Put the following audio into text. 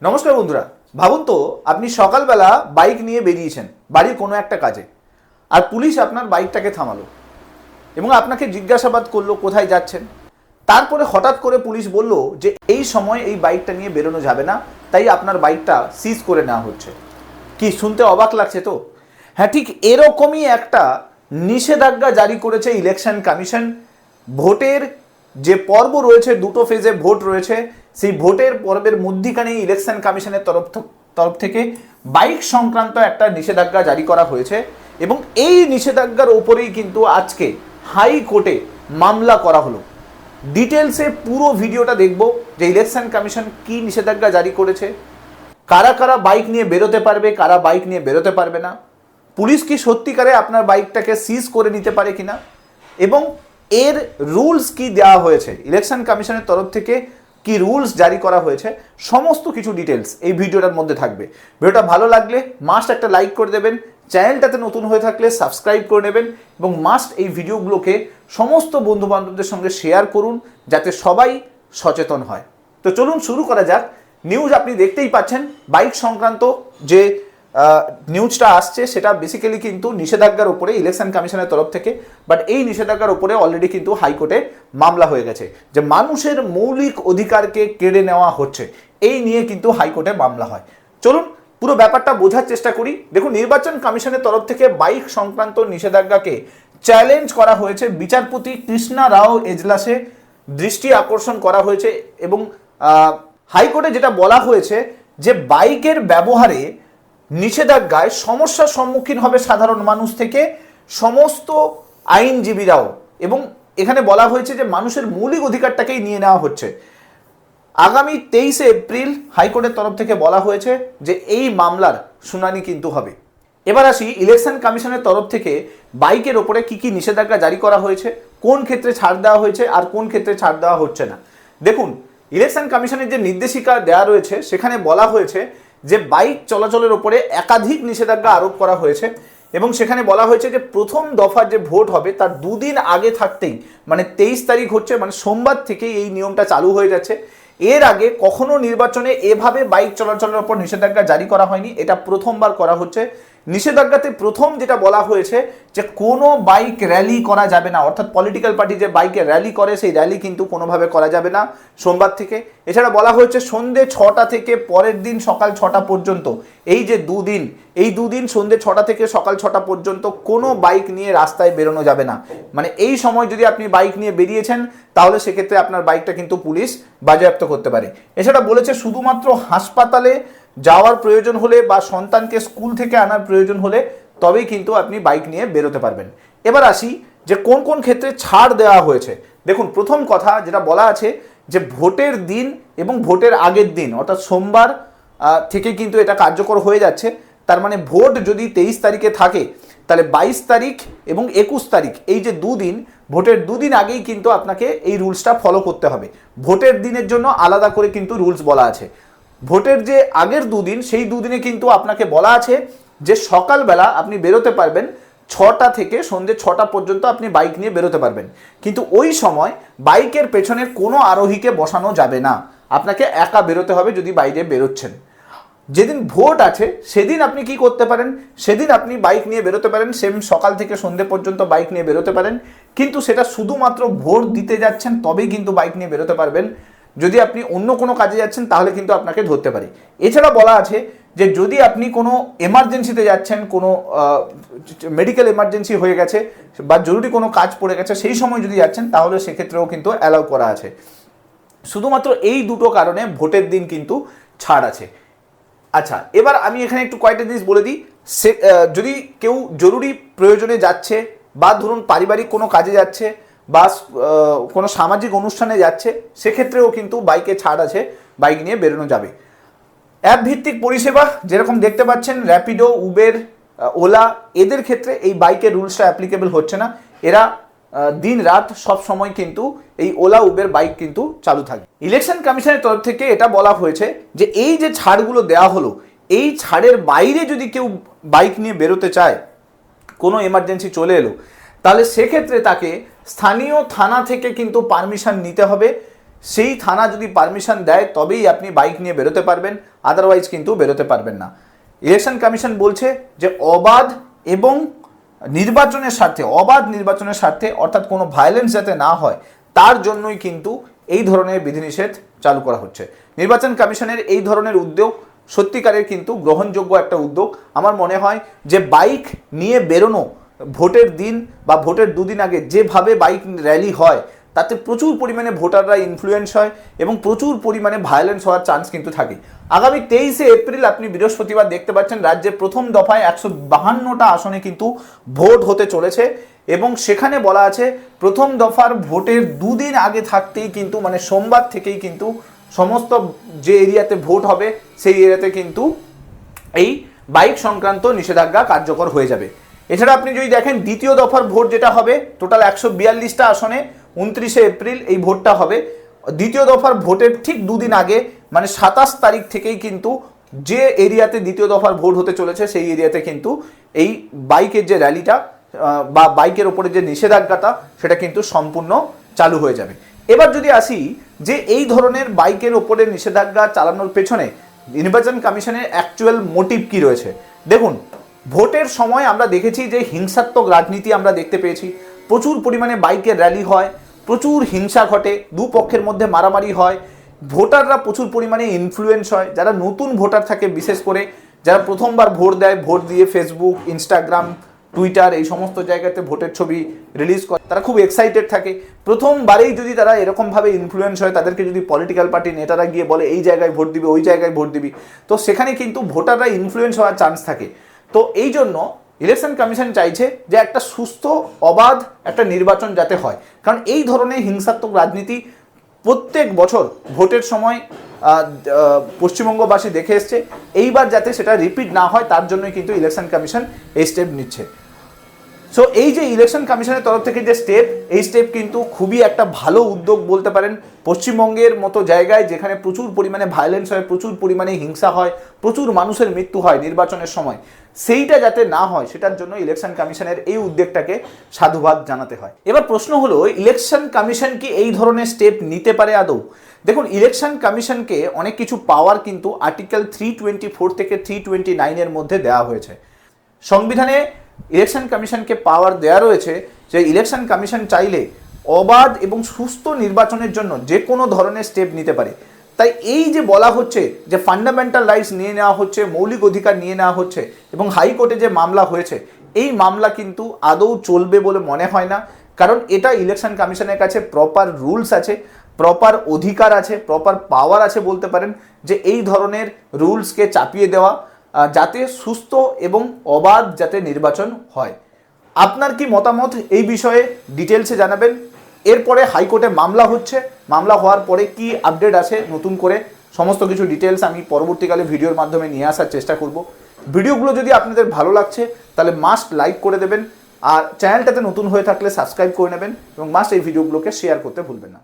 নমস্কার বন্ধুরা, ভাবুন তো আপনি সকালবেলা বাইক নিয়ে বেরিয়েছেন বাড়ির কোনো একটা কাজে, আর পুলিশ আপনার বাইকটাকে থামালো এবং আপনাকে জিজ্ঞাসাবাদ করলো কোথায় যাচ্ছেন। তারপরে হঠাৎ করে পুলিশ বলল যে এই সময় এই বাইকটা নিয়ে বেরোনো যাবে না, তাই আপনার বাইকটা সিজ করে নেওয়া হচ্ছে। কি শুনতে অবাক লাগছে তো? হ্যাঁ, ঠিক এরকমই একটা নিষেধাজ্ঞা জারি করেছে ইলেকশন কমিশন। ভোটের যে পর্ব রয়েছে, দুটো ফেজে ভোট রয়েছে, সেই ভোটের পর্বের মধ্যিখানে ইলেকশন কমিশনের তরফ থেকে বাইক সংক্রান্ত একটা নিষেধাজ্ঞা জারি করা হয়েছে এবং এই নিষেধাজ্ঞার ওপরেই কিন্তু আজকে হাইকোর্টে মামলা করা হলো। ডিটেলসে পুরো ভিডিওটা দেখব যে ইলেকশন কমিশন কি নিষেধাজ্ঞা জারি করেছে, কারা কারা বাইক নিয়ে বেরোতে পারবে, কারা বাইক নিয়ে বেরোতে পারবে না, পুলিশ কি সত্যিকারে আপনার বাইকটাকে সিজ করে নিতে পারে কিনা, এবং এর রুলস কি দেওয়া হয়েছে, ইলেকশন কমিশনের তরফ থেকে কি রুলস জারি করা হয়েছে, সমস্ত কিছু ডিটেলস এই ভিডিওটার মধ্যে থাকবে। ভিডিওটা ভালো লাগলে মাস্ট একটা লাইক করে দেবেন, চ্যানেলটাতে নতুন হয়ে থাকলে সাবস্ক্রাইব করে নেবেন এবং মাস্ট এই ভিডিওগুলোকে সমস্ত বন্ধু বান্ধবদের সঙ্গে শেয়ার করুন যাতে সবাই সচেতন হয়। তো চলুন শুরু করা যাক। নিউজ আপনি দেখতেই পাচ্ছেন, বাইক সংক্রান্ত যে নিউজটা আসছে সেটা বেসিক্যালি কিন্তু নিষেধাজ্ঞার উপরে ইলেকশন কমিশনের তরফ থেকে, বাট এই নিষেধাজ্ঞার উপরে অলরেডি কিন্তু হাইকোর্টে মামলা হয়ে গেছে যে মানুষের মৌলিক অধিকারকে কেড়ে নেওয়া হচ্ছে, এই নিয়ে কিন্তু হাইকোর্টে মামলা হয়। চলুন পুরো ব্যাপারটা বোঝার চেষ্টা করি। দেখুন, নির্বাচন কমিশনের তরফ থেকে বাইক সংক্রান্ত নিষেধাজ্ঞাকে চ্যালেঞ্জ করা হয়েছে, বিচারপতি কৃষ্ণা রাও এজলাসে দৃষ্টি আকর্ষণ করা হয়েছে এবং হাইকোর্টে যেটা বলা হয়েছে যে বাইকের ব্যবহারে নিষেধাজ্ঞায় সমস্যার সম্মুখীন হবে সাধারণ মানুষ থেকে সমস্ত আইনজীবীরাও, এবং এখানে বলা হয়েছে যে মানুষের মৌলিক অধিকারটাকেই নিয়ে নেওয়া হচ্ছে। আগামী 23 এপ্রিল হাইকোর্টের তরফ থেকে বলা হয়েছে যে এই মামলার শুনানি কিন্তু হবে। এবার আসি ইলেকশন কমিশনের তরফ থেকে বাইকের ওপরে কি কি নিষেধাজ্ঞা জারি করা হয়েছে, কোন ক্ষেত্রে ছাড় দেওয়া হয়েছে আর কোন ক্ষেত্রে ছাড় দেওয়া হচ্ছে না। দেখুন, ইলেকশন কমিশনের যে নির্দেশিকা দেওয়া রয়েছে সেখানে বলা হয়েছে যে বাইক চলাচলের ওপরে একাধিক নিষেধাজ্ঞা আরোপ করা হয়েছে এবং সেখানে বলা হয়েছে যে প্রথম দফার যে ভোট হবে তার দুদিন আগে থাকতেই, মানে 23 তারিখ হচ্ছে, মানে সোমবার থেকেই এই নিয়মটা চালু হয়ে যাচ্ছে। এর আগে কখনো নির্বাচনে এভাবে বাইক চলাচলের ওপর নিষেধাজ্ঞা জারি করা হয়নি, এটা প্রথমবার করা হচ্ছে। নিষেধাজ্ঞাতে প্রথম যেটা বলা হয়েছে যে কোনো বাইক র্যালি করা যাবে না, অর্থাৎ পলিটিক্যাল পার্টি যে বাইকে র্যালি করে সেই র্যালি কিন্তু কোনোভাবে করা যাবে না সোমবার থেকে। এছাড়া বলা হয়েছে সন্ধ্যে 6টা থেকে পরের দিন সকাল 6টা পর্যন্ত, এই যে দুদিন সন্ধ্যে 6টা থেকে সকাল 6টা পর্যন্ত কোনো বাইক নিয়ে রাস্তায় বেরোনো যাবে না। মানে এই সময় যদি আপনি বাইক নিয়ে বেরিয়েছেন তাহলে সেক্ষেত্রে আপনার বাইকটা কিন্তু পুলিশ বাজেয়াপ্ত করতে পারে। এছাড়া বলেছে শুধুমাত্র হাসপাতালে যাওয়ার প্রয়োজন হলে বা সন্তানকে স্কুল থেকে আনার প্রয়োজন হলে তবেই কিন্তু আপনি বাইক নিয়ে বেরোতে পারবেন। এবার আসি যে কোন কোন ক্ষেত্রে ছাড় দেওয়া হয়েছে। দেখুন, প্রথম কথা যেটা বলা আছে যে ভোটের দিন এবং ভোটের আগের দিন অর্থাৎ সোমবার থেকে কিন্তু এটা কার্যকর হয়ে যাচ্ছে। তার মানে ভোট যদি 23 তারিখে থাকে তাহলে 22 তারিখ এবং 21 তারিখ, এই যে দুদিন, ভোটের দুদিন আগেই কিন্তু আপনাকে এই রুলসটা ফলো করতে হবে। ভোটের দিনের জন্য আলাদা করে কিন্তু রুলস বলা আছে। ভোটের যে আগের দুদিন, সেই দুদিনে কিন্তু আপনাকে বলা আছে যে সকালবেলা আপনি বেরোতে পারবেন 6টা থেকে সন্ধ্যে 6টা পর্যন্ত আপনি বাইক নিয়ে বেরোতে পারবেন, কিন্তু ওই সময় বাইকের পেছনে কোনো আরোহীকে বসানো যাবে না, আপনাকে একা বেরোতে হবে যদি বাইরে বেরোচ্ছেন। যেদিন ভোট আছে সেদিন আপনি কি করতে পারেন, সেদিন আপনি বাইক নিয়ে বেরোতে পারেন, সেম সকাল থেকে সন্ধ্যে পর্যন্ত বাইক নিয়ে বেরোতে পারেন, কিন্তু সেটা শুধুমাত্র ভোট দিতে যাচ্ছেন তবেই কিন্তু বাইক নিয়ে বেরোতে পারবেন। যদি আপনি অন্য কোনো কাজে যাচ্ছেন তাহলে কিন্তু আপনাকে ধরতে পারে। এছাড়া বলা আছে যে যদি আপনি কোনো এমার্জেন্সিতে যাচ্ছেন, কোনো মেডিকেল এমার্জেন্সি হয়ে গেছে বা জরুরি কোনো কাজ পড়ে গেছে, সেই সময় যদি যাচ্ছেন তাহলে সেক্ষেত্রেও কিন্তু অ্যালাউ করা আছে। শুধুমাত্র এই দুটো কারণে ভোটের দিন কিন্তু ছাড় আছে। আচ্ছা, এবার আমি এখানে একটু কয়েকটা জিনিস বলে দিই। যদি কেউ জরুরি প্রয়োজনে যাচ্ছে বা ধরুন পারিবারিক কোনো কাজে যাচ্ছে বা কোনো সামাজিক অনুষ্ঠানে যাচ্ছে, সেক্ষেত্রেও কিন্তু বাইকে ছাড় আছে, বাইক নিয়ে বেরোনো যাবে। অ্যাপ ভিত্তিক পরিষেবা যেরকম দেখতে পাচ্ছেন র্যাপিডো, উবের, ওলা, এদের ক্ষেত্রে এই বাইকের রুলসটা অ্যাপ্লিকেবল হচ্ছে না। এরা দিন রাত সব সময় কিন্তু এই ওলা উবের বাইক কিন্তু চালু থাকে। ইলেকশন কমিশনের তরফ থেকে এটা বলা হয়েছে যে এই যে ছাড়গুলো দেওয়া হলো, এই ছাড়ের বাইরে যদি কেউ বাইক নিয়ে বেরোতে চায়, কোনো এমার্জেন্সি চলে এলো, তাহলে সেক্ষেত্রে তাকে স্থানীয় থানা থেকে কিন্তু পারমিশন নিতে হবে। সেই থানা যদি পারমিশন দেয় তবেই আপনি বাইক নিয়ে বেরোতে পারবেন, আদারওয়াইজ কিন্তু বেরোতে পারবেন না। ইলেকশন কমিশন বলছে যে অবাধ এবং নির্বাচনের স্বার্থে অর্থাৎ কোনো ভায়োলেন্স যাতে না হয় তার জন্যই কিন্তু এই ধরনের বিধিনিষেধ চালু করা হচ্ছে। নির্বাচন কমিশনের এই ধরনের উদ্যোগ সত্যিকারের কিন্তু গ্রহণযোগ্য একটা উদ্যোগ। আমার মনে হয় যে বাইক নিয়ে বেরোনো ভোটের দিন বা ভোটের দুদিন আগে যেভাবে বাইক র্যালি হয় তাতে প্রচুর পরিমাণে ভোটাররা ইনফ্লুয়েন্স হয় এবং প্রচুর পরিমাণে ভায়োলেন্স হওয়ার চান্স কিন্তু থাকে। আগামী 23শে এপ্রিল আপনি বৃহস্পতিবার দেখতে পাচ্ছেন রাজ্যে প্রথম দফায় 152টা আসনে কিন্তু ভোট হতে চলেছে এবং সেখানে বলা আছে প্রথম দফার ভোটের দুদিন আগে থাকতেই কিন্তু মানে সোমবার থেকেই কিন্তু সমস্ত যে এরিয়াতে ভোট হবে সেই এরিয়াতে কিন্তু এই বাইক সংক্রান্ত নিষেধাজ্ঞা কার্যকর হয়ে যাবে। এছাড়া আপনি যদি দেখেন দ্বিতীয় দফার ভোট যেটা হবে টোটাল 142টা আসনে 29শে এপ্রিল এই ভোটটা হবে। দ্বিতীয় দফার ভোটের ঠিক দুদিন আগে মানে 27 তারিখ থেকেই কিন্তু যে এরিয়াতে দ্বিতীয় দফার ভোট হতে চলেছে সেই এরিয়াতে কিন্তু এই বাইকের যে র্যালিটা বা বাইকের ওপরে যে নিষেধাজ্ঞাটা সেটা কিন্তু সম্পূর্ণ চালু হয়ে যাবে। এবার যদি আসি যে এই ধরনের বাইকের ওপরে নিষেধাজ্ঞা চালানোর পেছনে নির্বাচন কমিশনের অ্যাকচুয়াল মোটিভ কি রয়েছে। দেখুন, ভোটের সময় আমরা দেখেছি যে হিংসাত্মক রাজনীতি আমরা দেখতে পেয়েছি, প্রচুর পরিমাণে বাইকের র্যালি হয়, প্রচুর হিংসা ঘটে, দুপক্ষের মধ্যে মারামারি হয়, ভোটাররা প্রচুর পরিমাণে ইনফ্লুয়েন্স হয়। যারা নতুন ভোটার থাকে বিশেষ করে যারা প্রথমবার ভোট দেয়, ভোট দিয়ে ফেসবুক, ইনস্টাগ্রাম, টুইটার এই সমস্ত জায়গাতে ভোটের ছবি রিলিজ করে, তারা খুব এক্সাইটেড থাকে। প্রথমবারেই যদি তারা এরকমভাবে ইনফ্লুয়েন্স হয়, তাদেরকে যদি পলিটিক্যাল পার্টি নেতারা গিয়ে বলে এই জায়গায় ভোট দিবি, ওই জায়গায় ভোট দিবি, তো সেখানে কিন্তু ভোটাররা ইনফ্লুয়েন্স হওয়ার চান্স থাকে। তো এই জন্য ইলেকশন কমিশন চাইছে যে একটা সুস্থ অবাধ একটা নির্বাচন যাতে হয়, কারণ এই ধরনের হিংসাত্মক রাজনীতি প্রত্যেক বছর ভোটের সময় পশ্চিমবঙ্গবাসী দেখে এসছে। এইবার যাতে সেটা রিপিট না হয় তার জন্যই কিন্তু ইলেকশন কমিশন এই স্টেপ নিচ্ছে। সো এই যে ইলেকশন কমিশনের তরফ থেকে যে স্টেপ, এই স্টেপ কিন্তু খুবই একটা ভালো উদ্যোগ বলতে পারেন। পশ্চিমবঙ্গের মতো জায়গায় যেখানে প্রচুর পরিমাণে ভায়োলেন্স হয়, প্রচুর পরিমাণে হিংসা হয়, প্রচুর মানুষের মৃত্যু হয় নির্বাচনের সময়, সেইটা যাতে না হয় সেটার জন্য ইলেকশন কমিশনের এই উদ্যোগটাকে সাধুবাদ জানাতে হয়। এবার প্রশ্ন হলো, ইলেকশন কমিশন কি এই ধরনের স্টেপ নিতে পারে আদৌ? দেখুন, ইলেকশন কমিশনকে অনেক কিছু পাওয়ার কিন্তু আর্টিকেল 324 থেকে 329 মধ্যে দেওয়া হয়েছে। সংবিধানে ইলেকশন কমিশনকে পাওয়ার দেওয়া রয়েছে যে ইলেকশন কমিশন চাইলে অবাধ এবং সুস্থ নির্বাচনের জন্য যে কোনো ধরনের স্টেপ নিতে পারে। তাই এই যে বলা হচ্ছে যে ফান্ডামেন্টাল রাইটস নিয়ে নেওয়া হচ্ছে, মৌলিক অধিকার নিয়ে নেওয়া হচ্ছে এবং হাইকোর্টে যে মামলা হয়েছে, এই মামলা কিন্তু আদৌ চলবে বলে মনে হয় না। কারণ এটা ইলেকশন কমিশনের কাছে প্রপার রুলস আছে, প্রপার অধিকার আছে, প্রপার পাওয়ার আছে বলতে পারেন যে এই ধরনের রুলসকে চাপিয়ে দেওয়া যাতে সুস্থ এবং অবাধ যাতে নির্বাচন হয়। আপনার কি মতামত এই বিষয়ে ডিটেলসে জানাবেন। এরপরে হাইকোর্টে মামলা হচ্ছে, মামলা হওয়ার পরে কি আপডেট আছে নতুন করে সমস্ত কিছু ডিটেলস আমি পরবর্তীকালে ভিডিওর মাধ্যমে নিয়ে আসার চেষ্টা করব। ভিডিওগুলো যদি আপনাদের ভালো লাগছে তাহলে মাস্ট লাইক করে দেবেন, আর চ্যানেলটাতে নতুন হয়ে থাকলে সাবস্ক্রাইব করে নেবেন এবং মাস্ট এই ভিডিওগুলোকে শেয়ার করতে ভুলবেন না।